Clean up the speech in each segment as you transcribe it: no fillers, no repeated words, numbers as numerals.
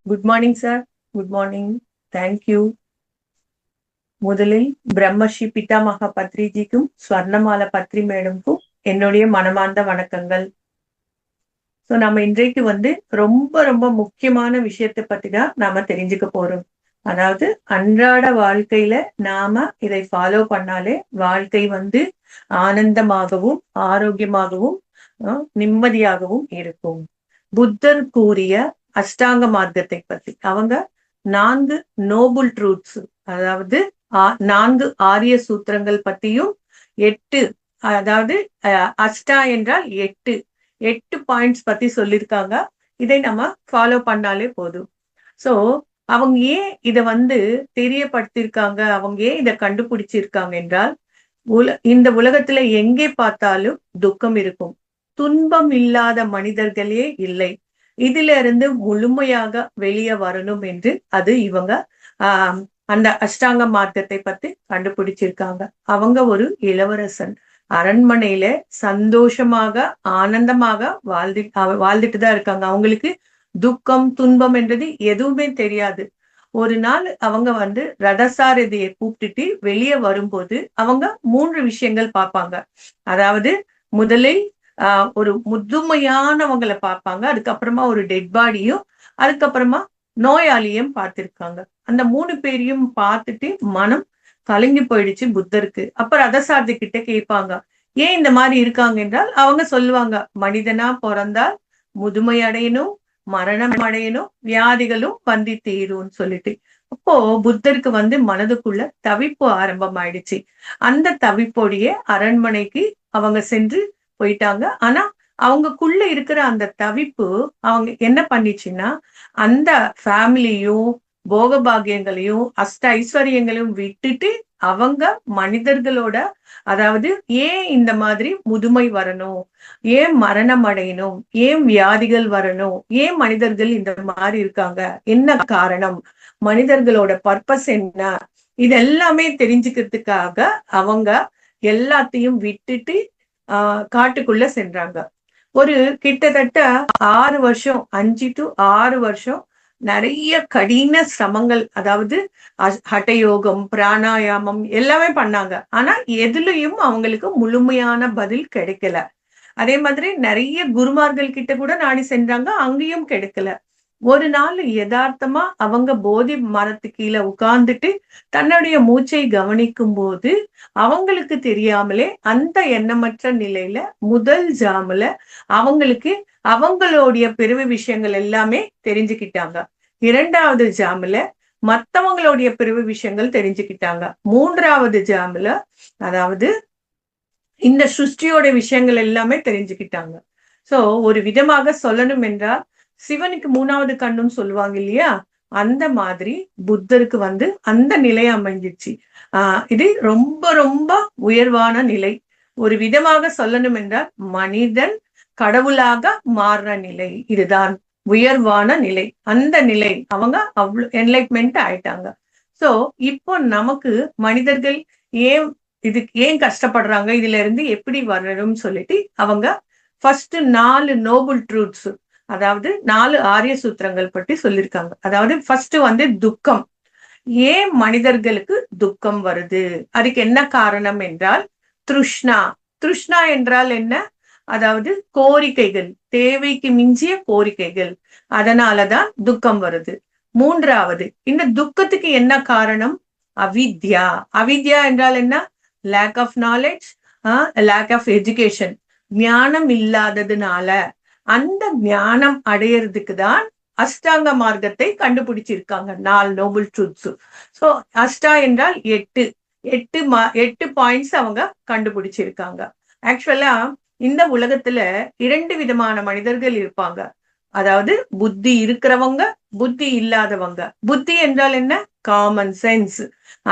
Good morning sir. Good morning. Thank you. முதலில் பிரம்மஸ்ரீ பிதாமகா பத்ரிஜிக்கும் ஸ்வர்ணமாலா பத்ரி மேடம்க்கும் என்னுடைய மனமார்ந்த வணக்கங்கள். ஸோ நம்ம இன்றைக்கு ரொம்ப ரொம்ப முக்கியமான விஷயத்தை பத்தி தான் நாம தெரிஞ்சுக்க போறோம். அதாவது அன்றாட வாழ்க்கையில நாம இதை ஃபாலோ பண்ணாலே வாழ்க்கை ஆனந்தமாகவும் ஆரோக்கியமாகவும் நிம்மதியாகவும் இருக்கும். புத்தர் கூறிய அஷ்டாங்க மார்க்கத்தை பத்தி அவங்க 4 நோபல் ட்ரூத்ஸ், அதாவது 4 ஆரிய சூத்திரங்கள் பத்தியும் 8, அதாவது அஷ்டா என்றால் 8 பாயிண்ட்ஸ் பத்தி சொல்லியிருக்காங்க. இதை நம்ம ஃபாலோ பண்ணாலே போதும். சோ அவங்க ஏன் இதை தெரியப்படுத்திருக்காங்க, அவங்க ஏன் இதை கண்டுபிடிச்சிருக்காங்க என்றால், இந்த உலகத்துல எங்கே பார்த்தாலும் துக்கம் இருக்கும். துன்பம் இல்லாத மனிதர்களே இல்லை. இதுல இருந்து முழுமையாக வெளியே வரணும் என்று அது இவங்க அந்த அஷ்டாங்க மார்க்கத்தை பத்தி கண்டுபிடிச்சிருக்காங்க. அவங்க ஒரு இளவரசன் அரண்மனையில சந்தோஷமாக ஆனந்தமாக வாழ்ந்துட்டு தான் இருக்காங்க. அவங்களுக்கு துக்கம் துன்பம் என்றது எதுவுமே தெரியாது. ஒரு நாள் அவங்க ரதசாரதியை கூப்பிட்டுட்டு வெளியே வரும்போது அவங்க 3 விஷயங்கள் பார்ப்பாங்க. அதாவது முதலில் ஒரு முதுமையானவங்களை பார்ப்பாங்க, அதுக்கப்புறமா ஒரு டெட் பாடியும், அதுக்கப்புறமா நோயாளியும் பார்த்திருக்காங்க. அந்த 3 பேரையும் பார்த்துட்டு மனம் கலங்கி போயிடுச்சு புத்தருக்கு. அப்ப ரதசாரதி கிட்ட கேட்பாங்க, ஏன் இந்த மாதிரி இருக்காங்க என்றால், அவங்க சொல்லுவாங்க, மனிதனா பிறந்தால் முதுமை அடையணும், மரணம் அடையணும், வியாதிகளும் வந்தி தீரும்னு சொல்லிட்டு. அப்போ புத்தருக்கு மனதுக்குள்ள தவிப்பு ஆரம்பம் ஆயிடுச்சு. அந்த தவிப்போடைய அரண்மனைக்கு அவங்க சென்று போயிட்டாங்க. ஆனா அவங்கக்குள்ள இருக்கிற அந்த தவிப்பு அவங்க என்ன பண்ணிச்சுன்னா, அந்த ஃபேமிலியும் போகபாகியங்களையும் அஷ்ட ஐஸ்வர்யங்களையும் விட்டுட்டு அவங்க மனிதர்களோட, அதாவது ஏன் இந்த மாதிரி முதுமை வரணும், ஏன் மரணம் அடையணும், ஏன் வியாதிகள் வரணும், ஏன் மனிதர்கள் இந்த மாதிரி இருக்காங்க, என்ன காரணம், மனிதர்களோட பர்பஸ் என்ன, இதெல்லாமே தெரிஞ்சுக்கிறதுக்காக அவங்க எல்லாத்தையும் விட்டுட்டு காட்டுக்குள்ள சென்றாங்க. ஒரு கிட்டத்தட்ட 6 வருஷம், 5 to 6 வருஷம் நிறைய கடின சிரமங்கள், அதாவது ஹட்டயோகம், பிராணாயாமம் எல்லாமே பண்ணாங்க. ஆனா எதுலயும் அவங்களுக்கு முழுமையான பதில் கிடைக்கல. அதே மாதிரி நிறைய குருமார்கள் கிட்ட கூட நாடி சென்றாங்க, அங்கேயும் கிடைக்கல. ஒரு நாள் யதார்த்தமா அவங்க போதி மரத்து கீழே உட்கார்ந்துட்டு தன்னுடைய மூச்சை கவனிக்கும் போது அவங்களுக்கு தெரியாமலே அந்த எண்ணமற்ற நிலையில முதல் ஜாமுல அவங்களுக்கு அவங்களுடைய பிறவி விஷயங்கள் எல்லாமே தெரிஞ்சுக்கிட்டாங்க. 2வது ஜாமுல மத்தவங்களுடைய பிறவி விஷயங்கள் தெரிஞ்சுக்கிட்டாங்க. 3வது ஜாமுல அதாவது இந்த சிருஷ்டியோட விஷயங்கள் எல்லாமே தெரிஞ்சுக்கிட்டாங்க. சோ ஒரு விதமாக சொல்லணும் என்றால், சிவனுக்கு 3வது கண்ணுன்னு சொல்லுவாங்க இல்லையா, அந்த மாதிரி புத்தருக்கு அந்த நிலை அமைஞ்சிச்சு. இது ரொம்ப ரொம்ப உயர்வான நிலை. ஒரு விதமாக சொல்லணும் என்றால், மனிதன் கடவுளாக மாறுற நிலை, இதுதான் உயர்வான நிலை. அந்த நிலை அவங்க அவ்வளவு என்லைட்மெண்ட் ஆயிட்டாங்க. சோ இப்போ நமக்கு மனிதர்கள் இதுக்கு ஏன் கஷ்டப்படுறாங்க, இதுல இருந்து எப்படி வரணும்னு சொல்லிட்டு அவங்க ஃபர்ஸ்ட் 4 நோபல் ட்ரூத்ஸ், அதாவது 4 ஆரிய சூத்திரங்கள் பற்றி சொல்லியிருக்காங்க. அதாவது ஃபர்ஸ்ட் துக்கம். ஏன் மனிதர்களுக்கு துக்கம் வருது, அதுக்கு என்ன காரணம் என்றால் திருஷ்ணா. திருஷ்ணா என்றால் என்ன? அதாவது கோரிக்கைகள், தேவைக்கு மிஞ்சிய கோரிக்கைகள், அதனாலதான் துக்கம் வருது. 3வது, இந்த துக்கத்துக்கு என்ன காரணம்? அவித்யா. அவித்யா என்றால் என்ன? Lack of knowledge, lack of education. ஞானம் இல்லாததுனால அந்த ஞானம் அடையறதுக்கு தான் அஷ்டாங்க மார்க்கத்தை கண்டுபிடிச்சிருக்காங்க, 4 நோபல் ட்ரூத்ஸ். சோ அஷ்டா என்றால் 8 பாயிண்ட்ஸ் அவங்க கண்டுபிடிச்சிருக்காங்க. ஆக்சுவலா இந்த உலகத்துல 2 விதமான மனிதர்கள் இருப்பாங்க. அதாவது புத்தி இருக்கிறவங்க, புத்தி இல்லாதவங்க. புத்தி என்றால் என்ன? Common sense.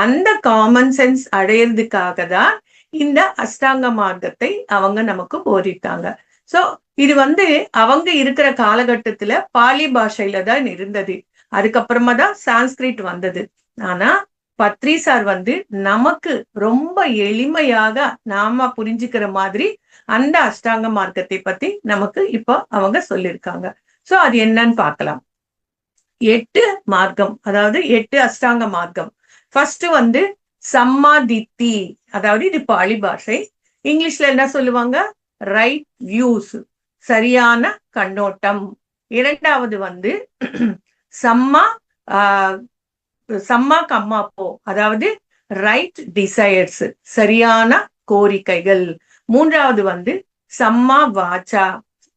அந்த காமன் சென்ஸ் அடையிறதுக்காக தான் இந்த அஷ்டாங்க மார்க்கத்தை அவங்க நமக்கு போதித்தாங்க. சோ இது அவங்க இருக்கிற காலகட்டத்துல பாலி பாஷையில தான் இருந்தது. அதுக்கப்புறமா தான் சான்ஸ்கிரிட் வந்தது. ஆனா பத்ரி சார் நமக்கு ரொம்ப எளிமையாக நாம புரிஞ்சுக்கிற மாதிரி அந்த அஷ்டாங்க மார்க்கத்தை பத்தி நமக்கு இப்போ அவங்க சொல்லியிருக்காங்க. சோ அது என்னன்னு பார்க்கலாம். 8 மார்க்கம், அதாவது 8 அஷ்டாங்க மார்க்கம். ஃபர்ஸ்ட் வந்து சம்மாதித்தி, அதாவது இது பாலி பாஷை. இங்கிலீஷ்ல என்ன சொல்லுவாங்க? ரைட் வியூஸ், சரியான கண்ணோட்டம். இரண்டாவது வந்து சம்மா சம்மா கம்மாப்போ, அதாவது ரைட் டிசையர்ஸ், சரியான கோரிக்கைகள். மூன்றாவது வந்து சம்மா வாச்சா,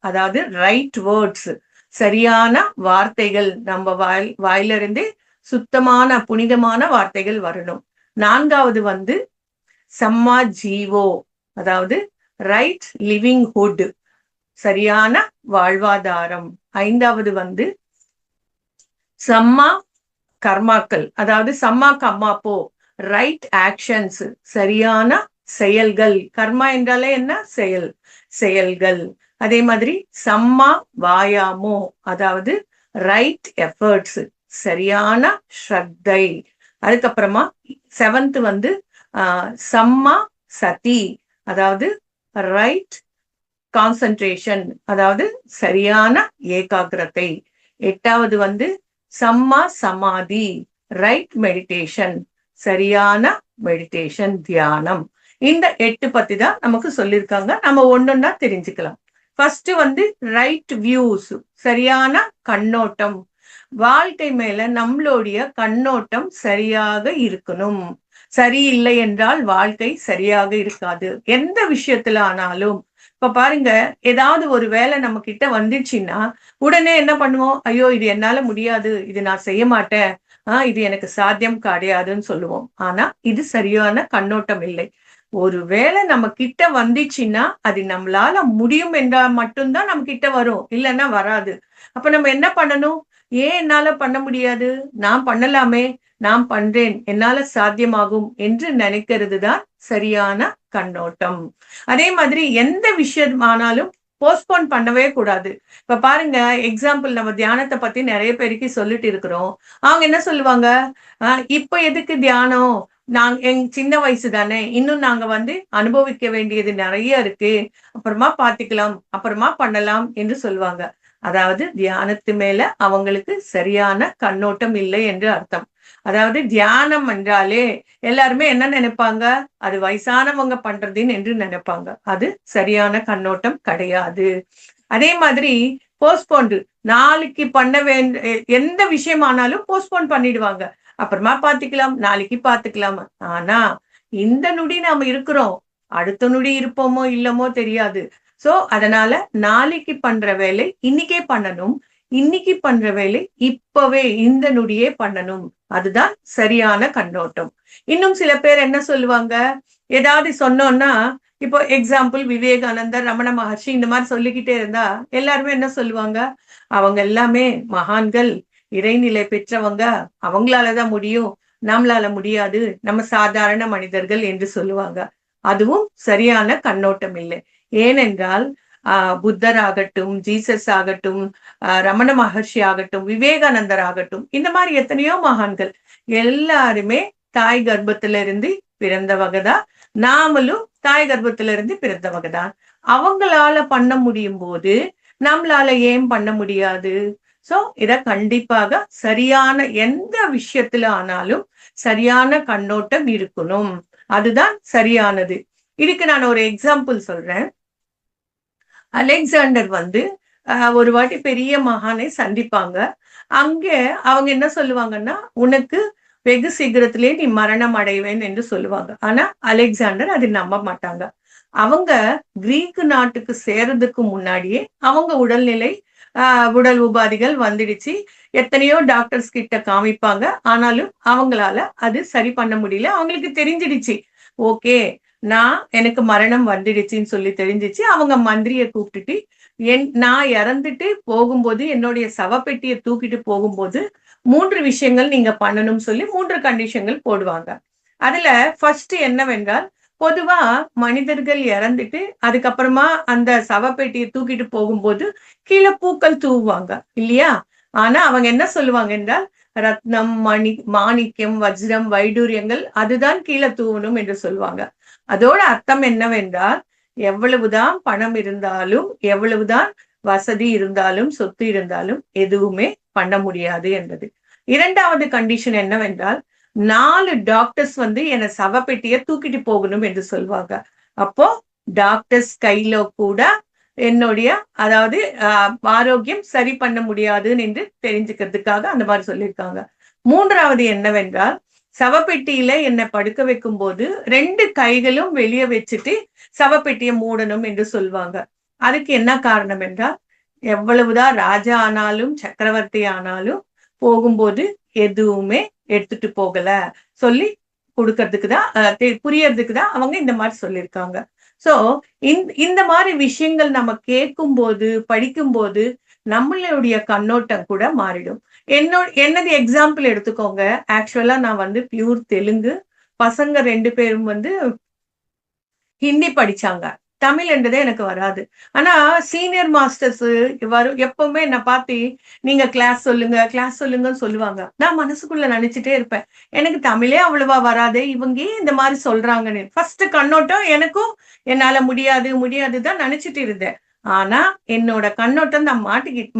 அதாவது ரைட் வேர்ட்ஸ், சரியான வார்த்தைகள். நம்ம வாயிலிருந்து சுத்தமான புனிதமான வார்த்தைகள் வரணும். நான்காவது வந்து சம்மா ஜீவோ, அதாவது ரைட் லிவிங் ஹுட், சரியான வாழ்வாதாரம். ஐந்தாவது வந்து சம்மா கர்மாக்கள், அதாவது சம்மா கம்மாப்போ, ரைட் ஆக்ஷன்ஸ், சரியான செயல்கள். கர்மா என்றாலே என்ன? செயல், செயல்கள். அதே மாதிரி சம்மா வாயாமோ, அதாவது ரைட் எஃபர்ட்ஸ், சரியான ஸ்ரத்தை. அதுக்கப்புறமா 7th வந்து சம்மா சதி, அதாவது ரைட் கான்சன்ட்ரேஷன், அதாவது சரியான ஏகாகிரத்தை. 8வது வந்து சம்மா சமாதி, ரைட் மெடிடேஷன், சரியான மெடிடேஷன், தியானம். இந்த 8 பத்தி தான் நமக்கு சொல்லியிருக்காங்க. நம்ம ஒன்னொன்னா தெரிஞ்சுக்கலாம். ஃபர்ஸ்ட் வந்து ரைட் வியூஸ், சரியான கண்ணோட்டம். வாழ்க்கை மேல நம்மளுடைய கண்ணோட்டம் சரியாக இருக்கணும். சரியில்லை என்றால் வாழ்க்கை சரியாக இருக்காது. எந்த விஷயத்துல ஆனாலும். இப்ப பாருங்க, ஏதாவது ஒரு வேலை நம்ம கிட்ட வந்துச்சுன்னா உடனே என்ன பண்ணுவோம்? ஐயோ, இது என்னால முடியாது, இது நான் செய்ய மாட்டேன், இது எனக்கு சாத்தியம் கிடையாதுன்னு சொல்லுவோம். ஆனா இது சரியான கண்ணோட்டம் இல்லை. ஒரு வேலை நம்ம கிட்ட வந்துச்சுன்னா அது நம்மளால முடியும் என்றால் மட்டும்தான் நம்ம கிட்ட வரும், இல்லைன்னா வராது. அப்ப நம்ம என்ன பண்ணணும்? ஏன் என்னால பண்ண முடியாது, நான் பண்ணலாமே, நான் பண்றேன், என்னால சாத்தியமாகும் என்று நினைக்கிறது தான் சரியான கண்ணோட்டம். அதே மாதிரி எந்த விஷயமானாலும் போஸ்ட்போன் பண்ணவே கூடாது. இப்ப பாருங்க, எக்ஸாம்பிள் நம்ம தியானத்தை பத்தி நிறைய பேருக்கு சொல்லிட்டு இருக்கிறோம். அவங்க என்ன சொல்லுவாங்க? இப்ப எதுக்கு தியானம், எங்க சின்ன வயசு தானே, இன்னும் நாங்க வந்து அனுபவிக்க வேண்டியது நிறைய இருக்கு, அப்புறமா பாத்துக்கலாம், அப்புறமா பண்ணலாம் என்று சொல்லுவாங்க. அதாவது தியானத்து மேல அவங்களுக்கு சரியான கண்ணோட்டம் இல்லை என்று அர்த்தம். அதாவது தியானம் என்றாலே எல்லாருமே என்ன நினைப்பாங்க? அது வயசானவங்க பண்றதுன்னு என்று நினைப்பாங்க. அது சரியான கண்ணோட்டம் கிடையாது. அதே மாதிரி போஸ்ட்போன், நாளைக்கு பண்ண வேண்டிய எந்த விஷயமானாலும் போஸ்ட்போன் பண்ணிடுவாங்க. அப்புறமா பாத்துக்கலாம், நாளைக்கு பாத்துக்கலாம். ஆனா இந்த நொடி நாம இருக்கிறோம், அடுத்த நொடி இருப்போமோ இல்லமோ தெரியாது. சோ அதனால நாளைக்கு பண்ற வேலை இன்னைக்கே பண்ணணும், இன்னைக்கு பண்ற வேலை இப்பவே இந்த நொடியே பண்ணணும். அதுதான் சரியான கண்ணோட்டம். இன்னும் சில பேர் என்ன சொல்லுவாங்க? ஏதாவது சொன்னோம்னா, இப்போ எக்ஸாம்பிள் விவேகானந்தர், ரமண மகர்ஷி, இந்த மாதிரி சொல்லிக்கிட்டே இருந்தா எல்லாருமே என்ன சொல்லுவாங்க? அவங்க எல்லாமே மகான்கள், இறைநிலை பெற்றவங்க, அவங்களாலதான் முடியும், நம்மளால முடியாது, நம்ம சாதாரண மனிதர்கள் என்று சொல்லுவாங்க. அதுவும் சரியான கண்ணோட்டம் இல்லை. ஏனென்றால் புத்தர் ஆகட்டும், ஜீசஸ் ஆகட்டும், ரமண மகர்ஷி ஆகட்டும், விவேகானந்தர் ஆகட்டும், இந்த மாதிரி எத்தனையோ மகான்கள் எல்லாருமே தாய் கர்ப்பத்துல இருந்து பிறந்தவங்கதான். நாமளும் தாய் கர்ப்பத்துல இருந்து பிறந்தவங்கதான். அவங்களால பண்ண முடியும் போது நம்மளால ஏன் பண்ண முடியாது? சோ இத கண்டிப்பாக சரியான எந்த விஷயத்துல ஆனாலும் சரியான கண்ணோட்டம் இருக்கணும். அதுதான் சரியானது. இதுக்கு நான் ஒரு எக்ஸாம்பிள் சொல்றேன். அலெக்சாண்டர் வந்து ஒரு வாட்டி பெரிய மகானை சந்திப்பாங்க. அங்க அவங்க என்ன சொல்லுவாங்கன்னா, உனக்கு வெகு சீக்கிரத்திலே நீ மரணம் அடைவேன் என்று சொல்லுவாங்க. ஆனா அலெக்சாண்டர் அதை நம்ப மாட்டாங்க. அவங்க கிரீக்கு நாட்டுக்கு சேர்றதுக்கு முன்னாடியே அவங்க உடல்நிலை உடல் உபாதிகள் வந்துடுச்சு. எத்தனையோ டாக்டர்ஸ் கிட்ட காமிப்பாங்க, ஆனாலும் அவங்களால அது சரி பண்ண முடியல. அவங்களுக்கு தெரிஞ்சிடுச்சு, ஓகே எனக்கு மரணம் வந்துடுச்சுன்னு சொல்லி தெரிஞ்சிச்சு. அவங்க மந்திரிய கூப்பிட்டுட்டு, நான் இறந்துட்டு போகும்போது, என்னுடைய சவப்பெட்டியை தூக்கிட்டு போகும்போது 3 விஷயங்கள் நீங்க பண்ணணும்னு சொல்லி 3 கண்டிஷன்கள் போடுவாங்க. அதுல ஃபர்ஸ்ட் என்னவென்றால், பொதுவா மனிதர்கள் இறந்துட்டு அதுக்கப்புறமா அந்த சவப்பெட்டியை தூக்கிட்டு போகும்போது கீழே பூக்கள் தூவுவாங்க இல்லையா? ஆனா அவங்க என்ன சொல்லுவாங்க என்றால், ரத்னம், மாணிக்கம், வஜ்ரம், வைடூரியங்கள் அதுதான் கீழே தூவணும் என்று சொல்லுவாங்க. அதோட அர்த்தம் என்னவென்றால், எவ்வளவுதான் பணம் இருந்தாலும், எவ்வளவுதான் வசதி இருந்தாலும் சொத்து இருந்தாலும் எதுவுமே பண்ண முடியாது என்பது. இரண்டாவது கண்டிஷன் என்னவென்றால் 4 டாக்டர்ஸ் வந்து என்ன சவப்பெட்டியை தூக்கிட்டு போகணும் என்று சொல்வாங்க. அப்போ டாக்டர்ஸ் கையில கூட என்னுடைய அதாவது ஆரோக்கியம் சரி பண்ண முடியாதுன்னு என்று தெரிஞ்சுக்கிறதுக்காக அந்த மாதிரி சொல்லியிருக்காங்க. மூன்றாவது என்னவென்றால் சவப்பெட்டியில என்னை படுக்க வைக்கும் போது 2 கைகளும் வெளியே வச்சுட்டு சவப்பெட்டியை மூடணும் என்று சொல்லுவாங்க. அதுக்கு என்ன காரணம் என்றால் எவ்வளவுதான் ராஜா ஆனாலும் சக்கரவர்த்தி ஆனாலும் போகும்போது எதுவுமே எடுத்துட்டு போகல சொல்லி கொடுக்கறதுக்கு தான் புரியறதுக்கு தான் அவங்க இந்த மாதிரி சொல்லியிருக்காங்க. சோ இந்த மாதிரி விஷயங்கள் நம்ம கேட்கும் போது படிக்கும் போது நம்மளுடைய கண்ணோட்டம் கூட மாறிடும். என்னது எக்ஸாம்பிள் எடுத்துக்கோங்க. ஆக்சுவலா நான் வந்து பியூர் தெலுங்கு. பசங்க 2 பேரும் வந்து ஹிந்தி படிச்சாங்க. தமிழ் என்றதே எனக்கு வராது. ஆனா சீனியர் மாஸ்டர்ஸ் எப்பவுமே என்ன பார்த்து நீங்க கிளாஸ் சொல்லுங்கன்னு சொல்லுவாங்க. நான் மனசுக்குள்ள நினைச்சிட்டே இருப்பேன், எனக்கு தமிழே அவ்வளவா வராதே, இவங்க இந்த மாதிரி சொல்றாங்கன்னு. ஃபர்ஸ்ட் கண்ணோட்டம் எனக்கும் என்னால முடியாதுதான் நினைச்சிட்டு இருந்தேன். ஆனா என்னோட கண்ணோட்டம் நான்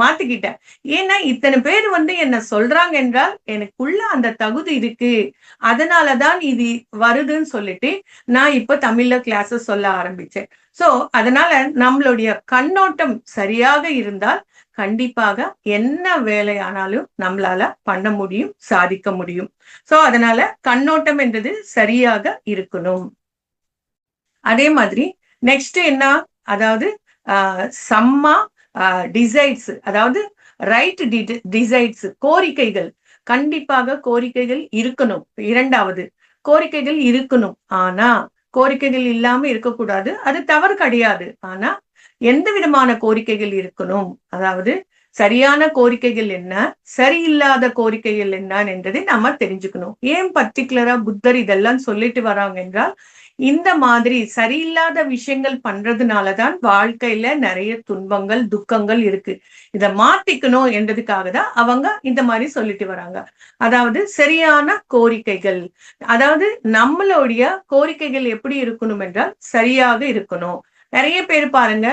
மாத்திக்கிட்டேன். ஏன்னா இத்தனை பேர் வந்து என்ன சொல்றாங்க என்றால் எனக்குள்ள அந்த தகுதி இருக்கு, அதனாலதான் இது வருதுன்னு சொல்லிட்டு நான் இப்ப தமிழ்ல கிளாஸஸ் சொல்ல ஆரம்பிச்சேன். சோ அதனால நம்மளுடைய கண்ணோட்டம் சரியாக இருந்தால் கண்டிப்பாக என்ன வேலையானாலும் நம்மளால பண்ண முடியும், சாதிக்க முடியும். சோ அதனால கண்ணோட்டம் என்றது சரியாக இருக்கணும். அதே மாதிரி நெக்ஸ்ட் என்ன, அதாவது சம்மா டிசைட்ஸ், அதாவது ரைட் டிசைட்ஸ், கோரிக்கைகள். கண்டிப்பாக கோரிக்கைகள் இருக்கணும். இரண்டாவது கோரிக்கைகள் இருக்கணும். ஆனா கோரிக்கைகள் இல்லாம இருக்கக்கூடாது, அது தவறு கிடையாது. ஆனா எந்த விதமான கோரிக்கைகள் இருக்கணும், அதாவது சரியான கோரிக்கைகள் என்ன, சரியில்லாத கோரிக்கைகள் என்ன என்றதை நம்ம தெரிஞ்சுக்கணும். ஏன் பர்டிகுலரா புத்தர் இதெல்லாம் சொல்லிட்டு வராங்க என்றால் இந்த மாதிரி சரியில்லாத விஷயங்கள் பண்றதுனாலதான் வாழ்க்கையில நிறைய துன்பங்கள் துக்கங்கள் இருக்கு. இத மாத்திக்கணும் என்றதுக்காக தான் அவங்க இந்த மாதிரி சொல்லிட்டு வராங்க. அதாவது சரியான கோரிக்கைகள், அதாவது நம்மளுடைய கோரிக்கைகள் எப்படி இருக்கணும் என்றால் சரியாக இருக்கணும். நிறைய பேர் பாருங்க,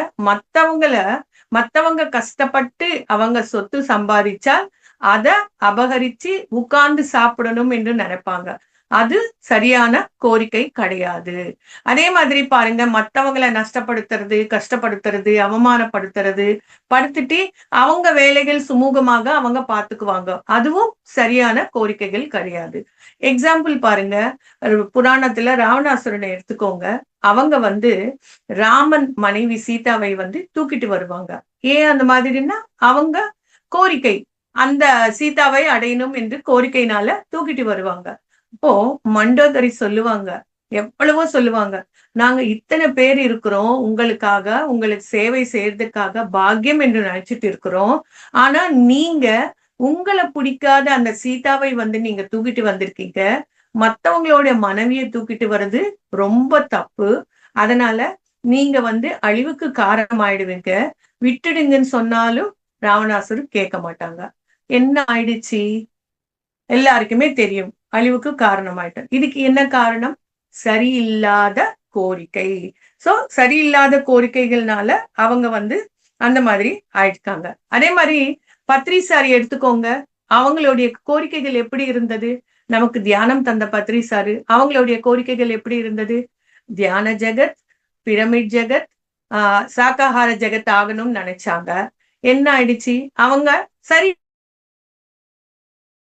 மத்தவங்க கஷ்டப்பட்டு அவங்க சொத்து சம்பாதிச்சால் அதை அபகரிச்சு உட்கார்ந்து சாப்பிடணும் என்று நினைப்பாங்க. அது சரியான கோரிக்கை கிடையாது. அதே மாதிரி பாருங்க, மத்தவங்களை நஷ்டப்படுத்துறது, கஷ்டப்படுத்துறது, அவமானப்படுத்துறது, படுத்துட்டு அவங்க வேலைகள் சுமூகமாக அவங்க பார்த்துக்குவாங்க, அதுவும் சரியான கோரிக்கைகள் கிடையாது. எக்ஸாம்பிள் பாருங்க, புராணத்துல ராவணாசுரனை எடுத்துக்கோங்க. அவங்க வந்து ராமன் மனைவி சீதாவை வந்து தூக்கிட்டு வருவாங்க. ஏன் அந்த மாதிரின்னா அவங்க கோரிக்கை, அந்த சீதாவை அடையணும் என்று கோரிக்கையினால தூக்கிட்டு வருவாங்க. இப்போ மண்டோதரி சொல்லுவாங்க, எவ்வளவோ சொல்லுவாங்க, நாங்க இத்தனை பேர் இருக்கிறோம், உங்களுக்காக உங்களுக்கு சேவை செய்யறதுக்காக பாக்கியம் என்று நினைச்சிட்டு இருக்கிறோம். ஆனா நீங்க உங்களை பிடிக்காத அந்த சீதாவை வந்து நீங்க தூக்கிட்டு வந்திருக்கீங்க. மத்தவங்களோட மனைவியை தூக்கிட்டு வர்றது ரொம்ப தப்பு. அதனால நீங்க வந்து அழிவுக்கு காரணமாயிடுவீங்க, விட்டுடுங்கன்னு சொன்னாலும் ராவணாசுரர் கேட்க மாட்டாங்க. என்ன ஆயிடுச்சு எல்லாருக்குமே தெரியும், அழிவுக்கு காரணமாயிட்டார். இதுக்கு என்ன காரணம்? சரியில்லாத கோரிக்கை. சோ சரியில்லாத கோரிக்கைகள்னால அவங்க வந்து அந்த மாதிரி ஆயிடுக்காங்க. அதே மாதிரி பத்ரிசாரி எடுத்துக்கோங்க. அவங்களுடைய கோரிக்கைகள் எப்படி இருந்தது? நமக்கு தியானம் தந்த பத்ரிசாரு, அவங்களுடைய கோரிக்கைகள் எப்படி இருந்தது? தியான ஜெகத், பிரமிட் ஜெகத், சாக்காகார ஜெகத் ஆகணும்னு நினைச்சாங்க. என்ன ஆயிடுச்சு? அவங்க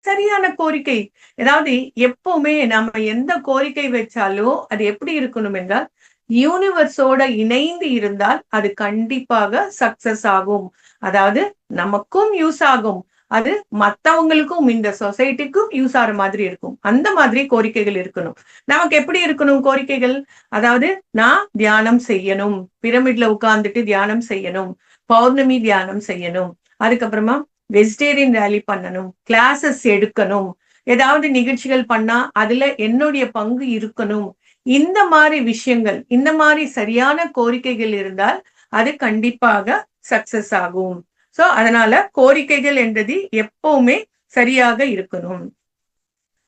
சரியான கோரிக்கை. அதாவது எப்பவுமே நம்ம எந்த கோரிக்கை வச்சாலும் அது எப்படி இருக்கணும் என்றால் யூனிவர்ஸோட இணைந்து இருந்தால் அது கண்டிப்பாக சக்சஸ் ஆகும். அதாவது நமக்கும் யூஸ் ஆகும், அது மத்தவங்களுக்கும் இந்த சொசைட்டிக்கும் யூஸ் ஆகிற மாதிரி இருக்கும். அந்த மாதிரி கோரிக்கைகள் இருக்கணும். நமக்கு எப்படி இருக்கணும் கோரிக்கைகள்? அதாவது நான் தியானம் செய்யணும், பிரமிட்ல உட்கார்ந்துட்டு தியானம் செய்யணும், பௌர்ணமி தியானம் செய்யணும், அதுக்கப்புறமா வெஜிடேரியன் ரேலி பண்ணணும், கிளாஸஸ் எடுக்கணும், ஏதாவது நிகழ்ச்சிகள் பண்ணா அதுல என்னுடைய பங்கு இருக்கணும். இந்த மாதிரி விஷயங்கள், இந்த மாதிரி சரியான கோரிக்கைகள் இருந்தால் அது கண்டிப்பாக சக்சஸ் ஆகும். சோ அதனால கோரிக்கைகள் என்றது எப்பவுமே சரியாக இருக்கணும்.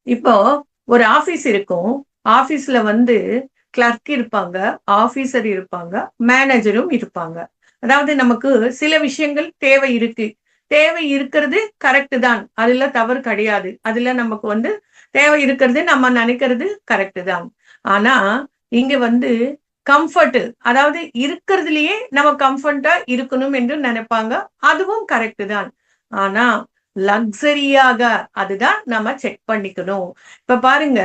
இப்போ ஒரு ஆபீஸ் இருக்கும், ஆபீஸ்ல வந்து கிளர்க் இருப்பாங்க, ஆபீசர் இருப்பாங்க, மேனேஜரும் இருப்பாங்க. அதாவது நமக்கு சில விஷயங்கள் தேவை இருக்கு, தேவை இருக்கிறது கரெக்ட் தான், அதுல தவறு கிடையாது. அதுல நமக்கு வந்து தேவை இருக்கிறது நம்ம நினைக்கிறது கரெக்ட் தான். ஆனா இங்க வந்து கம்ஃபர்ட், அதாவது இருக்கிறதுலயே நம்ம கம்ஃபர்ட்டா இருக்கணும் என்று நினைப்பாங்க. அதுவும் கரெக்ட் தான். ஆனா லக்ஸரியாக அதுதான் நம்ம செக் பண்ணிக்கணும். இப்ப பாருங்க,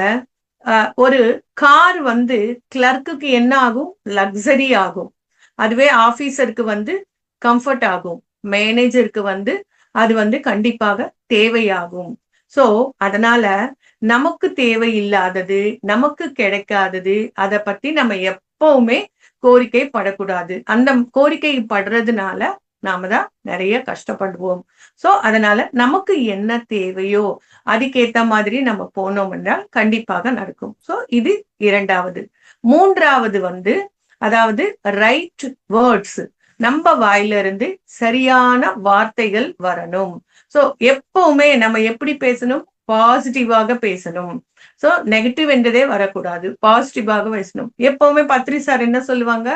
ஒரு கார் வந்து கிளர்க்குக்கு என்ன ஆகும்? லக்ஸரி ஆகும். அதுவே ஆபீசருக்கு வந்து கம்ஃபர்ட் ஆகும். மேனேஜருக்கு வந்து அது வந்து கண்டிப்பாக தேவையாகும். சோ அதனால நமக்கு தேவையில்லாதது, நமக்கு கிடைக்காதது, அத பத்தி நம்ம எப்பவுமே கோரிக்கை படக்கூடாது. அந்த கோரிக்கை படுறதுனால நாம தான் நிறைய கஷ்டப்படுவோம். சோ அதனால நமக்கு என்ன தேவையோ அதுக்கேத்த மாதிரி நம்ம போனோம் என்றால் கண்டிப்பாக நடக்கும். சோ இது 2வது. 3வது வந்து, அதாவது ரைட் வேர்ட்ஸ். நம்ம வாயில இருந்து சரியான வார்த்தைகள் வரணும். சோ எப்பவுமே நம்ம எப்படி பேசணும்? பாசிட்டிவாக பேசணும். சோ நெகட்டிவ் என்றதே வரக்கூடாது, பாசிட்டிவாக பேசணும். எப்பவுமே பத்ரி சார் என்ன சொல்லுவாங்க?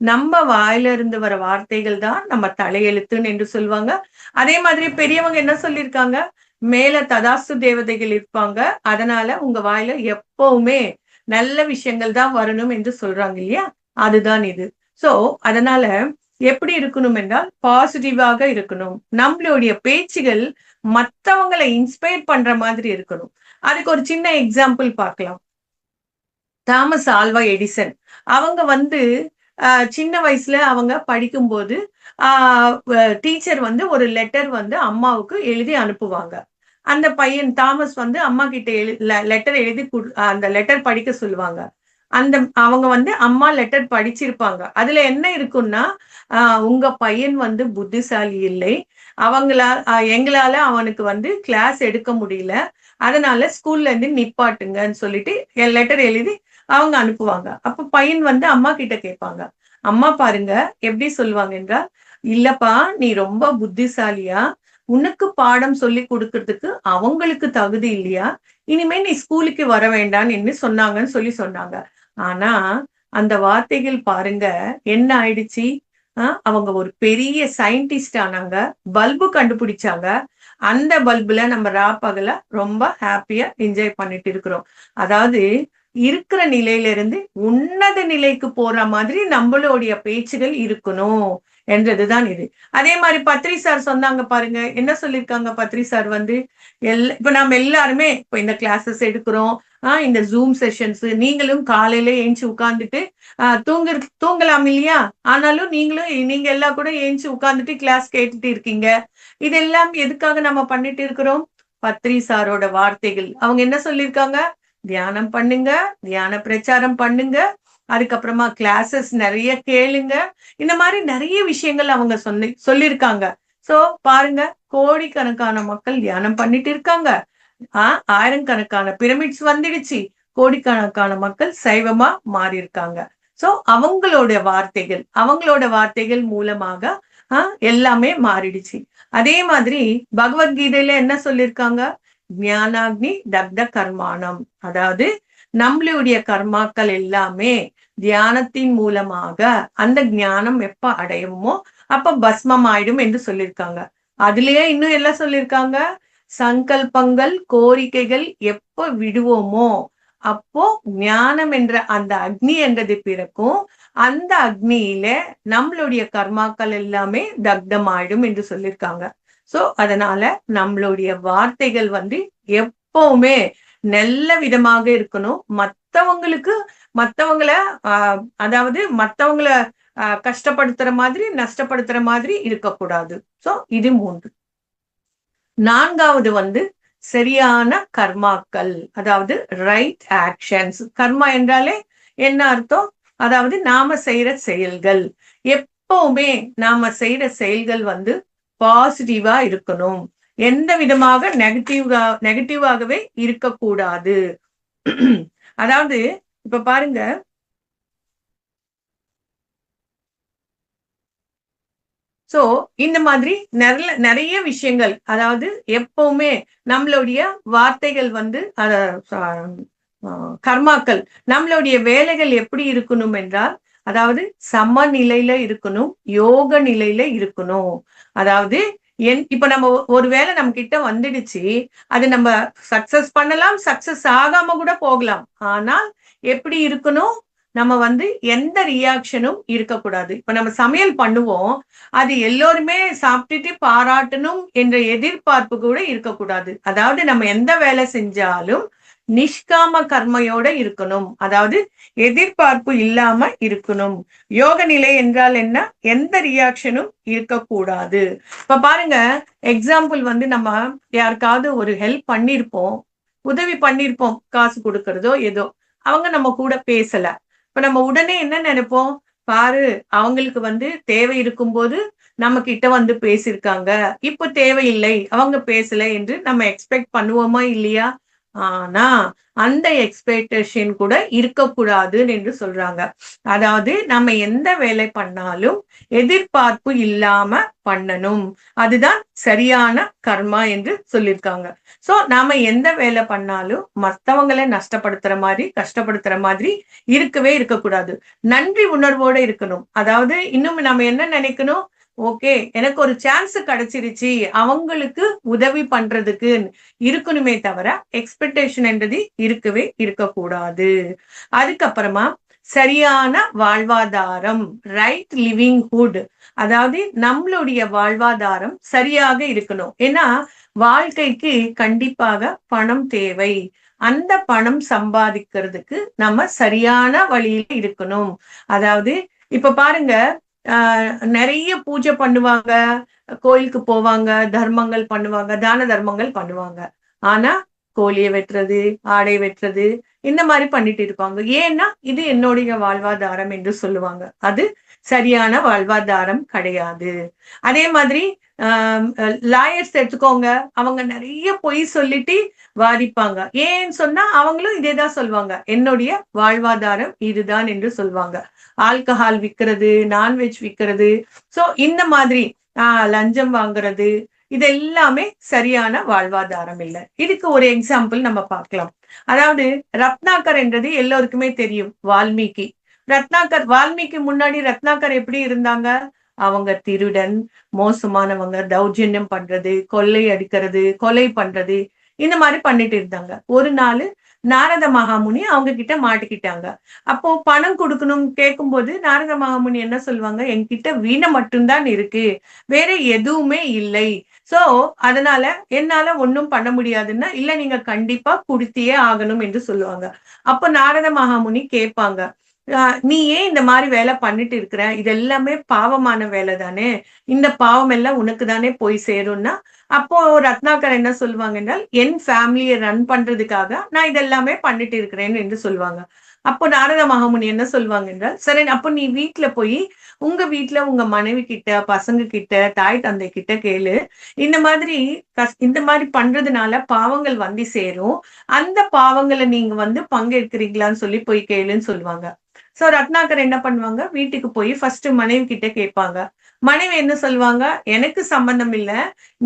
நம்ம வாயில இருந்து வர வார்த்தைகள் தான் நம்ம தலையெழுத்துன்னு என்று சொல்லுவாங்க. அதே மாதிரி பெரியவங்க என்ன சொல்லியிருக்காங்க? மேல ததாஸ்து தேவதைகள் இருப்பாங்க, அதனால உங்க வாயில எப்பவுமே நல்ல விஷயங்கள் தான் வரணும் என்று சொல்றாங்க இல்லையா? அதுதான் இது. சோ அதனால எப்படி இருக்கணும் என்றால் பாசிட்டிவாக இருக்கணும். நம்மளுடைய பேச்சுகள் மத்தவங்களை இன்ஸ்பயர் பண்ற மாதிரி இருக்கணும். அதுக்கு ஒரு சின்ன எக்ஸாம்பிள் பார்க்கலாம். தாமஸ் ஆல்வா எடிசன் அவங்க வந்து சின்ன வயசுல அவங்க படிக்கும்போது டீச்சர் வந்து ஒரு லெட்டர் வந்து அம்மாவுக்கு எழுதி அனுப்புவாங்க. அந்த பையன் தாமஸ் வந்து அம்மா கிட்ட லெட்டர் எழுதி அந்த லெட்டர் படிக்க சொல்லுவாங்க. அந்த அவங்க வந்து அம்மா லெட்டர் படிச்சிருப்பாங்க. அதுல என்ன இருக்குன்னா, உங்க பையன் வந்து புத்திசாலி இல்லை, எங்களால அவனுக்கு வந்து கிளாஸ் எடுக்க முடியல, அதனால ஸ்கூல்ல இருந்து நிப்பாட்டுங்கன்னு சொல்லிட்டு லெட்டர் எழுதி அவங்க அனுப்புவாங்க. அப்ப பையன் வந்து அம்மா கிட்ட கேட்பாங்க. அம்மா பாருங்க எப்படி சொல்லுவாங்க என்றால், இல்லப்பா நீ ரொம்ப புத்திசாலியா, உனக்கு பாடம் சொல்லி கொடுக்கறதுக்கு அவங்களுக்கு தகுதி இல்லையா, இனிமே நீ ஸ்கூலுக்கு வர வேண்டாம்னு சொன்னாங்கன்னு சொன்னாங்க. ஆனா அந்த வார்த்தைகள் பாருங்க என்ன ஆயிடுச்சு? அவங்க ஒரு பெரிய சயின்டிஸ்ட் ஆனாங்க, பல்பு கண்டுபிடிச்சாங்க. அந்த பல்புல நம்ம பகல ரொம்ப ஹாப்பியா என்ஜாய் பண்ணிட்டு இருக்கிறோம். அதாவது இருக்கிற நிலையில இருந்து உன்னத நிலைக்கு போற மாதிரி நம்மளுடைய பேச்சுகள் இருக்கணும் என்றதுதான் இது. அதே மாதிரி பத்ரி சார் சொன்னாங்க பாருங்க, என்ன சொல்லியிருக்காங்க பத்ரி சார் வந்து, இப்ப நம்ம எல்லாருமே இப்ப இந்த கிளாஸஸ் எடுக்கிறோம், இந்த ஜூம் செஷன்ஸ், நீங்களும் காலையில ஏஞ்சி உட்கார்ந்துட்டு தூங்கலாம் இல்லையா? ஆனாலும் நீங்க எல்லாம் கூட ஏஞ்சி உட்கார்ந்துட்டு கிளாஸ் கேட்டுட்டு இருக்கீங்க. இதெல்லாம் எதுக்காக நம்ம பண்ணிட்டு இருக்கிறோம்? பத்ரி சாரோட வார்த்தைகள். அவங்க என்ன சொல்லியிருக்காங்க? தியானம் பண்ணுங்க, தியான பிரச்சாரம் பண்ணுங்க, அதுக்கப்புறமா கிளாஸஸ் நிறைய கேளுங்க. இந்த மாதிரி நிறைய விஷயங்கள் அவங்க சொல்லியிருக்காங்க. சோ பாருங்க, கோடிக்கணக்கான மக்கள் தியானம் பண்ணிட்டு இருக்காங்க. ஆயிரக்கணக்கான பிரமிட்ஸ் வந்துடுச்சு. கோடிக்கணக்கான மக்கள் சைவமா மாறி இருக்காங்க. சோ அவங்களோட வார்த்தைகள் மூலமாக எல்லாமே மாறிடுச்சு. அதே மாதிரி பகவத்கீதையில என்ன சொல்லியிருக்காங்க? ஞானாக்னி தக்த கர்மானம். அதாவது நம்மளுடைய கர்மாக்கள் எல்லாமே தியானத்தின் மூலமாக அந்த ஞானம் எப்ப அடையுமோ அப்ப பஸ்மம் ஆயிடும் என்று சொல்லியிருக்காங்க. அதுலயே இன்னும் என்ன சொல்லியிருக்காங்க? சங்கல்பங்கள், கோரிக்கைகள் எப்ப விடுவோமோ அப்போ ஞானம் என்ற அந்த அக்னி என்றது பிறக்கும். அந்த அக்னியில நம்மளுடைய கர்மாக்கள் எல்லாமே தக்தமாயிடும் என்று சொல்லியிருக்காங்க. சோ அதனால நம்மளுடைய வார்த்தைகள் வந்து எப்பவுமே நல்ல விதமாக இருக்கணும். மத்தவங்கள அதாவது மத்தவங்கள கஷ்டப்படுத்துற மாதிரி, நஷ்டப்படுத்துற மாதிரி இருக்கக்கூடாது. சோ இது 3. 4வது வந்து சரியான கர்மாக்கள், அதாவது ரைட் ஆக்ஷன்ஸ். கர்மா என்றாலே என்ன அர்த்தம்? அதாவது நாம செய்யற செயல்கள். எப்பவுமே நாம செய்யற செயல்கள் வந்து பாசிட்டிவா இருக்கணும். எந்த விதமாக நெகட்டிவாகவே இருக்கக்கூடாது. அதாவது இப்ப பாருங்க, சோ இந்த மாதிரி நிறைய விஷயங்கள், அதாவது எப்பவுமே நம்மளுடைய வார்த்தைகள் வந்து கர்மாக்கள், நம்மளுடைய வேலைகள் எப்படி இருக்கணும் என்றால் அதாவது சமநிலையில இருக்கணும், யோக நிலையில இருக்கணும். அதாவது இப்ப நம்ம ஒருவேளை நம்ம கிட்ட வந்துடுச்சு, அது நம்ம சக்சஸ் பண்ணலாம், சக்சஸ் ஆகாம கூட போகலாம். ஆனால் எப்படி இருக்கணும்? நம்ம எந்த ரியாக்ஷனும் இருக்கக்கூடாது. இப்ப நம்ம சமையல் பண்ணுவோம், அது எல்லோருமே சாப்பிட்டுட்டு பாராட்டணும் என்ற எதிர்பார்ப்பு கூட இருக்கக்கூடாது. அதாவது நம்ம எந்த வேலை செஞ்சாலும் நிஷ்காம கர்மையோட இருக்கணும். அதாவது எதிர்பார்ப்பு இல்லாம இருக்கணும். யோக நிலை என்றால் என்ன? எந்த ரியாக்ஷனும் இருக்கக்கூடாது. இப்ப பாருங்க, எக்ஸாம்பிள் நம்ம யாருக்காவது ஒரு ஹெல்ப் பண்ணிருப்போம், உதவி பண்ணிருப்போம், காசு கொடுக்கறதோ ஏதோ. அவங்க நம்ம கூட பேசல. இப்ப நம்ம உடனே என்ன நினைப்போம்? பாரு, அவங்களுக்கு தேவை இருக்கும்போது நம்ம கிட்ட பேசியிருக்காங்க, இப்ப தேவையில்லை, அவங்க பேசல என்று நம்ம எக்ஸ்பெக்ட் பண்ணுவோமா இல்லையா? ஆனா அந்த எக்ஸ்பெக்டேஷன் கூட இருக்கக்கூடாதுன்னு என்று சொல்றாங்க. அதாவது நம்ம எந்த வேலை பண்ணாலும் எதிர்பார்ப்பு இல்லாம பண்ணணும். அதுதான் சரியான கர்மா என்று சொல்லியிருக்காங்க. சோ நாம எந்த வேலை பண்ணாலும் மத்தவங்களை நஷ்டப்படுத்துற மாதிரி, கஷ்டப்படுத்துற மாதிரி இருக்கவே இருக்கக்கூடாது. நன்றி உணர்வோட இருக்கணும். அதாவது இன்னும் நம்ம என்ன நினைக்கணும்? ஓகே, எனக்கு ஒரு சான்ஸ் கிடைச்சிருச்சு, அவங்களுக்கு உதவி பண்றதுக்கு இருக்கணுமே தவிர எக்ஸ்பெக்டேஷன் என்றது இருக்கவே இருக்கக்கூடாது. அதுக்கப்புறமா சரியான வாழ்வாதாரம், ரைட் லிவிங்ஹுட். அதாவது நம்மளுடைய வாழ்வாதாரம் சரியாக இருக்கணும். ஏன்னா வாழ்க்கைக்கு கண்டிப்பாக பணம் தேவை. அந்த பணம் சம்பாதிக்கிறதுக்கு நம்ம சரியான வழியில இருக்கணும். அதாவது இப்ப பாருங்க, நிறைய பூஜை பண்ணுவாங்க, கோயிலுக்கு போவாங்க, தர்மங்கள் பண்ணுவாங்க, தான தர்மங்கள் பண்ணுவாங்க. ஆனா கோழியை வெட்டுறது, ஆடை வெட்டுறது, இந்த மாதிரி பண்ணிட்டு இருப்பாங்க. ஏன்னா இது என்னுடைய வாழ்வாதாரம் என்று சொல்லுவாங்க. அது சரியான வாழ்வாதாரம் கிடையாது. அதே மாதிரி லாயர்ஸ் எடுத்துக்கோங்க, அவங்க நிறைய பொய் சொல்லிட்டு வாதிப்பாங்க. ஏன்னு சொன்னா அவங்களும் இதேதான் சொல்லுவாங்க, என்னுடைய வாழ்வாதாரம் இதுதான் என்று சொல்லுவாங்க. ஆல்கஹால் விற்கிறது, நான்வெஜ் விற்கிறது, சோ இந்த மாதிரி லஞ்சம் வாங்குறது, இது எல்லாமே சரியான வாழ்வாதாரம் இல்லை. இதுக்கு ஒரு எக்ஸாம்பிள் நம்ம பார்க்கலாம். அதாவது ரத்னாகர் என்றது எல்லோருக்குமே தெரியும், வால்மீகி. வால்மீகி முன்னாடி ரத்னாகர் எப்படி இருந்தாங்க? அவங்க திருடன், மோசமானவங்க, தௌர்ஜன்யம் பண்றது, கொள்ளை அடிக்கிறது, கொலை பண்றது, இந்த மாதிரி பண்ணிட்டு இருந்தாங்க. ஒரு நாள் நாரத மகாமுனி அவங்க கிட்ட மாட்டிக்கிட்டாங்க. அப்போ பணம் கொடுக்கணும் கேட்கும்போது நாரத மகாமுனி என்ன சொல்லுவாங்க? என்கிட்ட வீணை மட்டும்தான் இருக்கு, வேற எதுவுமே இல்லை. சோ அதனால என்னால ஒன்னும் பண்ண முடியாதுன்னா, இல்ல நீங்க கண்டிப்பா குடுத்தியே ஆகணும் என்று சொல்லுவாங்க. அப்ப நாரத மகாமுனி கேட்பாங்க, நீ ஏன் இந்த மாதிரி வேலை பண்ணிட்டு இருக்கிற? இது எல்லாமே பாவமான வேலை தானே, இந்த பாவம் எல்லாம் உனக்கு தானே போய் சேரும்னா, அப்போ ரத்னாகர் என்ன சொல்லுவாங்க என்றால், என் ஃபேமிலியை ரன் பண்றதுக்காக நான் இதெல்லாமே பண்ணிட்டு இருக்கிறேன் என்று சொல்லுவாங்க. அப்போ நாரத மகாமுனி என்ன சொல்லுவாங்க என்றால், சரி அப்போ நீ வீட்டுல போய் உங்க வீட்டுல உங்க மனைவி கிட்ட, பசங்க கிட்ட, தாய் தந்தை கிட்ட கேளு, இந்த மாதிரி இந்த மாதிரி பண்றதுனால பாவங்கள் சேரும், அந்த பாவங்களை நீங்க பங்கேற்கிறீங்களான்னு சொல்லி போய் கேளுன்னு சொல்லுவாங்க. சோ ரத்னாகர் என்ன பண்ணுவாங்க? வீட்டுக்கு போய் ஃபர்ஸ்ட் மனைவி கிட்ட கேட்பாங்க. மனைவி என்ன சொல்லுவாங்க? எனக்கு சம்பந்தம் இல்ல,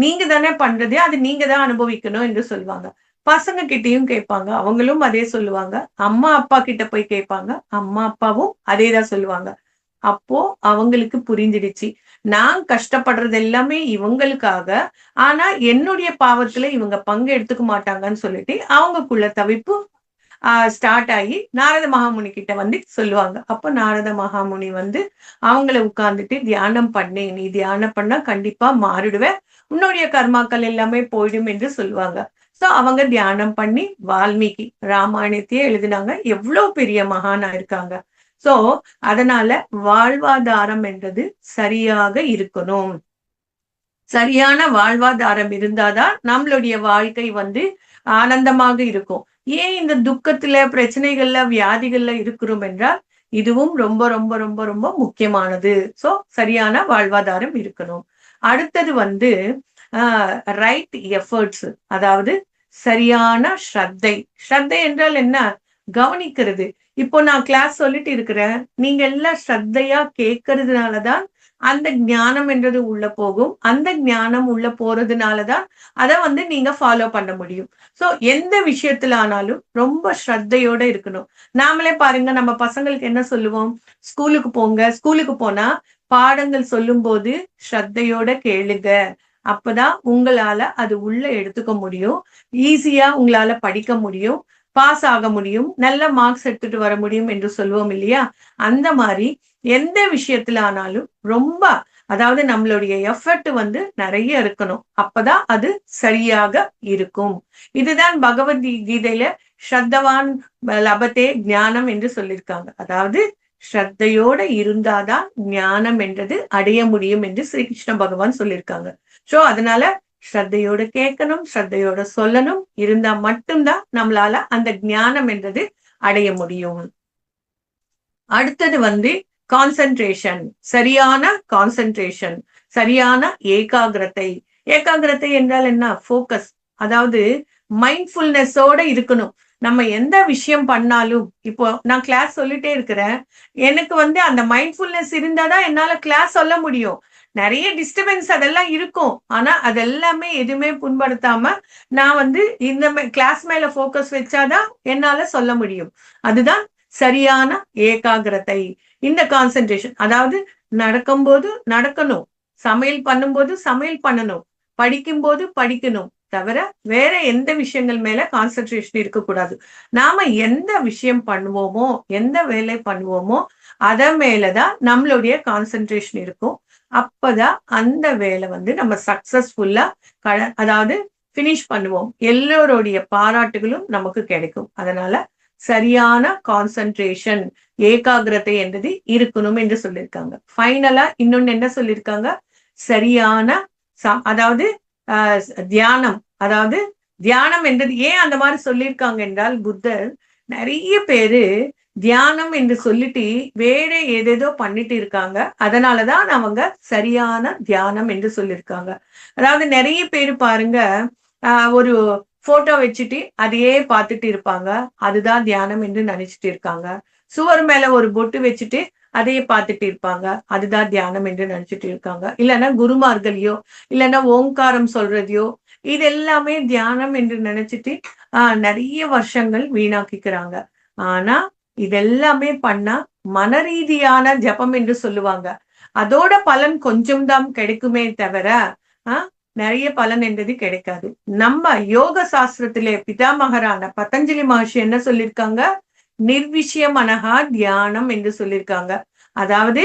நீங்க தானே பண்றது, அது நீங்க தான் அனுபவிக்கணும் என்று சொல்லுவாங்க. பசங்க கிட்டயும் கேட்பாங்க, அவங்களும் அதே சொல்லுவாங்க. அம்மா அப்பா கிட்ட போய் கேட்பாங்க, அம்மா அப்பாவும் அதேதான் சொல்லுவாங்க. அப்போ அவங்களுக்கு புரிஞ்சிடுச்சு, நான் கஷ்டப்படுறது எல்லாமே இவங்களுக்காக, ஆனா என்னுடைய பாவத்துல இவங்க பங்கு எடுத்துக்க மாட்டாங்கன்னு சொல்லிட்டு அவங்களுக்குள்ள தவிப்பு ஸ்டார்ட் ஆகி நாரத மகாமுனி கிட்ட சொல்லுவாங்க. அப்ப நாரத மகாமுனி அவங்கள உட்கார்ந்துட்டு தியானம் பண்ணு, நீ தியானம் பண்ணா கண்டிப்பா மாறிடுவ, உன்னுடைய கர்மாக்கள் எல்லாமே போயிடும் என்று சொல்லுவாங்க. சோ அவங்க தியானம் பண்ணி வால்மீகி ராமாயணத்தையே எழுதினாங்க. எவ்வளவு பெரிய மகானா இருக்காங்க. சோ அதனால வாழ்வாதாரம் என்றது சரியாக இருக்கணும். சரியான வாழ்வாதாரம் இருந்தாதான் நம்மளுடைய வாழ்க்கை ஆனந்தமாக இருக்கும். ஏன் இந்த துக்கத்துல, பிரச்சனைகள்ல, வியாதிகள்ல இருக்கிறோம் என்றால் இதுவும் ரொம்ப ரொம்ப ரொம்ப ரொம்ப முக்கியமானது. சோ சரியான வாழ்வாதாரம் இருக்கணும். அடுத்தது ரைட் எஃபர்ட்ஸ். அதாவது சரியான ஸ்ரத்தை. ஸ்ரத்தை என்றால் என்ன? கவனிக்கிறது. இப்போ நான் கிளாஸ் சொல்லிட்டு இருக்கிறேன், நீங்க எல்லாம் ஸ்ரத்தையா கேட்கறதுனாலதான் அந்த ஞானம் என்றது உள்ள போகும். அந்த ஞானம் உள்ள போறதுனாலதான் அதை வந்து நீங்க ஃபாலோ பண்ண முடியும். சோ எந்த விஷயத்துல ஆனாலும் ரொம்ப ஸ்ரத்தையோட இருக்கணும். நாமளே பாருங்க, நம்ம பசங்களுக்கு என்ன சொல்லுவோம்? ஸ்கூலுக்கு போங்க, ஸ்கூலுக்கு போனா பாடங்கள் சொல்லும் போது ஸ்ரத்தையோட கேளுங்க. அப்பதான் உங்களால அது உள்ள எடுத்துக்க முடியும். ஈஸியா உங்களால படிக்க முடியும், பாஸ் ஆக முடியும், நல்ல மார்க்ஸ் எடுத்துட்டு வர முடியும் என்று சொல்லுவோம் இல்லையா? அந்த மாதிரி எந்த விஷயத்துல ஆனாலும் ரொம்ப, அதாவது நம்மளுடைய எஃபர்ட் வந்து நிறைய இருக்கணும். அப்பதான் அது சரியாக இருக்கும். இதுதான் பகவத்கீதையில ஸ்ரத்தவான் லபத்தே ஞானம் என்று சொல்லியிருக்காங்க. அதாவது ஸ்ரத்தையோட இருந்தாதான் ஞானம் என்றது அடைய முடியும் என்று ஸ்ரீகிருஷ்ண பகவான் சொல்லியிருக்காங்க. சோ அதனால ஸ்ரத்தையோட கேட்கணும், ஸ்ரத்தையோட சொல்லணும். இருந்தா மட்டும்தான் நம்மளால அந்த ஞானம் என்றது அடைய முடியும். அடுத்தது வந்து கான்சென்ட்ரேஷன், சரியான கான்சென்ட்ரேஷன், சரியான ஏகாகிரதை. ஏகாகிரதை என்றால் என்ன? ஃபோக்கஸ். அதாவது மைண்ட்ஃபுல்னஸோட இருக்கணும். நம்ம எந்த விஷயம் பண்ணாலும், இப்போ நான் கிளாஸ் சொல்லிட்டே இருக்கிறேன், எனக்கு வந்து அந்த மைண்ட்ஃபுல்னஸ் இருந்தாதான் என்னால கிளாஸ் சொல்ல முடியும். நிறைய டிஸ்டர்பன்ஸ் அதெல்லாம் இருக்கும். ஆனா அதெல்லாமே எதுவுமே புண்படுத்தாம நான் வந்து இந்த கிளாஸ் மேல போக்கஸ் வச்சாதான் என்னால சொல்ல முடியும். அதுதான் சரியான ஏகாகிரதை. இந்த கான்சென்ட்ரேஷன், அதாவது நடக்கும்போது நடக்கணும், சமையல் பண்ணும்போது சமையல் பண்ணணும், படிக்கும் போது படிக்கணும், தவிர வேற எந்த விஷயங்கள் மேல கான்சென்ட்ரேஷன் இருக்கக்கூடாது. நாம எந்த விஷயம் பண்ணுவோமோ, எந்த வேலை பண்ணுவோமோ அத மேலதான் நம்மளுடைய கான்சென்ட்ரேஷன் இருக்கும். அப்பதான் அந்த வேலை வந்து நம்ம சக்சஸ்ஃபுல்லா அதாவது பினிஷ் பண்ணுவோம். எல்லோருடைய பாராட்டுகளும் நமக்கு கிடைக்கும். அதனால சரியான கான்சென்ட்ரேஷன், ஏகாகிரதை என்றது இருக்கணும் என்று சொல்லியிருக்காங்க. ஃபைனலா இன்னொன்னு என்ன சொல்லியிருக்காங்க? சரியான அதாவது தியானம். அதாவது தியானம் என்றது ஏன் அந்த மாதிரி சொல்லியிருக்காங்க என்றால், புத்தர் நிறைய பேரு தியானம் என்று சொல்லிட்டு வேற ஏதேதோ பண்ணிட்டு இருக்காங்க. அதனாலதான் அவங்க சரியான தியானம் என்று சொல்லியிருக்காங்க. அதாவது நிறைய பேரு பாருங்க, ஒரு போட்டோ வச்சுட்டு அதையே பார்த்துட்டு இருப்பாங்க. அதுதான் தியானம் என்று நினைச்சிட்டு இருக்காங்க. சுவர் மேல ஒரு பொட்டு வச்சுட்டு அதையே பார்த்துட்டு இருப்பாங்க. அதுதான் தியானம் என்று நினைச்சிட்டு இருக்காங்க. இல்லைன்னா குருமார்களையோ இல்லைன்னா ஓங்காரம் சொல்றதையோ இது எல்லாமே தியானம் என்று நினைச்சிட்டு நிறைய வருஷங்கள் வீணாக்கிக்கிறாங்க. ஆனா இதெல்லாமே பண்ணா மனரீதியான ஜபம் என்று சொல்லுவாங்க. அதோட பலன் கொஞ்சம் தான் கிடைக்குமே தவிர நிறைய பலன் என்றது கிடைக்காது. நம்ம யோக சாஸ்திரத்திலே பிதாமகரான பதஞ்சலி மகர்ஷி என்ன சொல்லியிருக்காங்க? நிர்விஷய மனஹா தியானம் என்று சொல்லியிருக்காங்க. அதாவது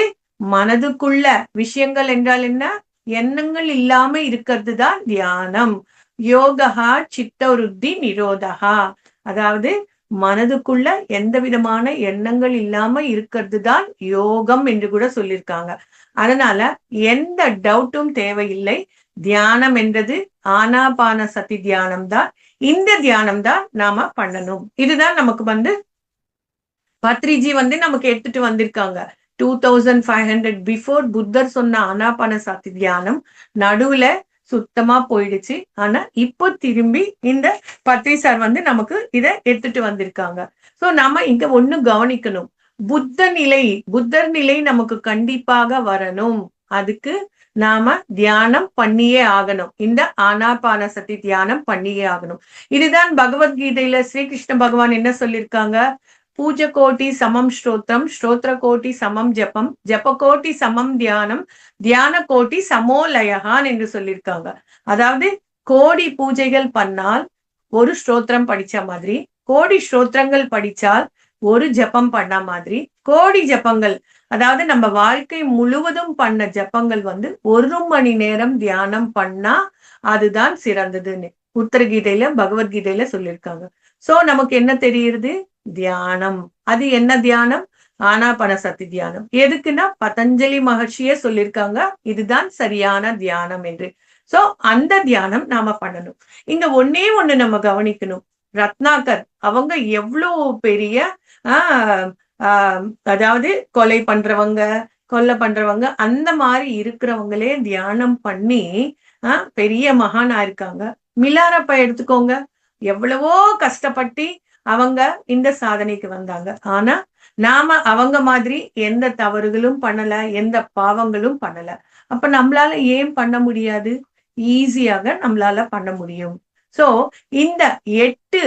மனதுக்குள்ள விஷயங்கள் என்றால் என்ன? எண்ணங்கள் இல்லாம இருக்கிறது தான் தியானம். யோகா சித்தவருத்தி நிரோதகா. அதாவது மனதுக்குள்ள எந்த விதமான எண்ணங்கள் இல்லாம இருக்கிறது தான் யோகம் என்று கூட சொல்லியிருக்காங்க. அதனால எந்த டவுட்டும் தேவையில்லை. தியானம் என்றது ஆனாபான சதி தியானம் தான். இந்த தியானம் தான் நாம பண்ணணும். இதுதான் நமக்கு வந்து பத்ரிஜி வந்து நமக்கு எடுத்துட்டு வந்திருக்காங்க. 2500 பிஃபோர் புத்தர் சொன்ன ஆனாபான சதி தியானம் நடுவுல சுத்தமா போயிடுச்சு. ஆனா இப்போ திரும்பி இந்த பத்ரி சார் வந்து நமக்கு இதை எடுத்துட்டு வந்திருக்காங்க. சோ நம்ம இங்க ஒண்ணு கவனிக்கணும். புத்தர் நிலை நமக்கு கண்டிப்பாக வரணும். அதுக்கு நாம தியானம் பண்ணியே ஆகணும். இந்த ஆனாபான சதி தியானம் பண்ணியே ஆகணும். இதுதான் பகவத்கீதையில ஸ்ரீகிருஷ்ண பகவான் என்ன சொல்லியிருக்காங்க? பூஜ கோட்டி சமம் ஸ்ரோத்திரம், ஸ்ரோத்திர கோட்டி சமம் ஜபம், ஜப கோட்டி சமம் தியானம், தியான கோட்டி சமோலயகான் என்று சொல்லியிருக்காங்க. அதாவது கோடி பூஜைகள் பண்ணால் ஒரு ஸ்தோத்திரம் படிச்ச மாதிரி, கோடி ஸ்தோத்திரங்கள் படிச்சால் ஒரு ஜபம் பண்ண மாதிரி, கோடி ஜபங்கள், அதாவது நம்ம வாழ்க்கை முழுவதும் பண்ண ஜபங்கள் வந்து 1 மணி நேரம் தியானம் பண்ணா அதுதான் சிறந்ததுன்னு உத்தரகீதையில பகவத்கீதையில சொல்லியிருக்காங்க. சோ நமக்கு என்ன தெரியுது? தியானம். அது என்ன தியானம்? ஆனாபான சதி தியானம். எதுக்குன்னா பதஞ்சலி மகர்ஷியே சொல்லியிருக்காங்க இதுதான் சரியான தியானம் என்று. சோ அந்த தியானம் நாம பண்ணணும். இங்க ஒன்னே ஒண்ணு நம்ம கவனிக்கணும். ரத்னாகர் அவங்க எவ்வளவு பெரிய அதாவது கொலை பண்றவங்க அந்த மாதிரி இருக்கிறவங்களே தியானம் பண்ணி பெரிய மகானா இருக்காங்க. மிலாரப்பா எடுத்துக்கோங்க, எவ்வளவோ கஷ்டப்பட்டு அவங்க இந்த சாதனைக்கு வந்தாங்க. ஆனா நாம அவங்க மாதிரி எந்த தவறுகளும் பண்ணல, எந்த பாவங்களும் பண்ணல. அப்ப நம்மளால ஏன் பண்ண முடியாது? ஈஸியாக நம்மளால பண்ண முடியும். சோ இந்த 8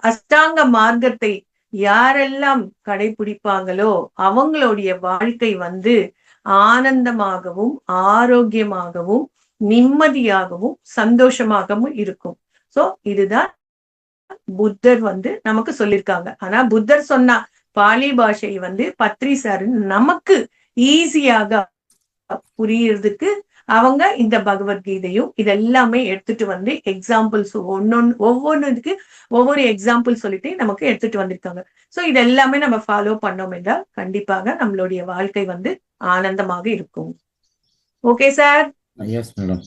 அஷ்டாங்க மார்க்கத்தை யாரெல்லாம் கடைபிடிப்பாங்களோ அவங்களுடைய வாழ்க்கை வந்து ஆனந்தமாகவும், ஆரோக்கியமாகவும், நிம்மதியாகவும், சந்தோஷமாகவும் இருக்கும். சோ இதுதான் புத்தர் வந்து நமக்கு சொல்லியிருக்காங்க. ஆனா புத்தர் சொன்ன பாலி பாஷை வந்து பத்ரி சார் நமக்கு ஈஸியாக புரியறதுக்கு அவங்க இந்த பகவத்கீதையும் இதெல்லாமே எடுத்துட்டு வந்து எக்ஸாம்பிள்ஸ் ஒவ்வொன்றுக்கு ஒவ்வொரு எக்ஸாம்பிள் சொல்லிட்டு நமக்கு எடுத்துட்டு வந்திருக்காங்க. சோ இதெல்லாமே நம்ம ஃபாலோ பண்ணோம் என்றால் கண்டிப்பாக நம்மளுடைய வாழ்க்கை வந்து ஆனந்தமாக இருக்கும். Okay sir. Yes madam.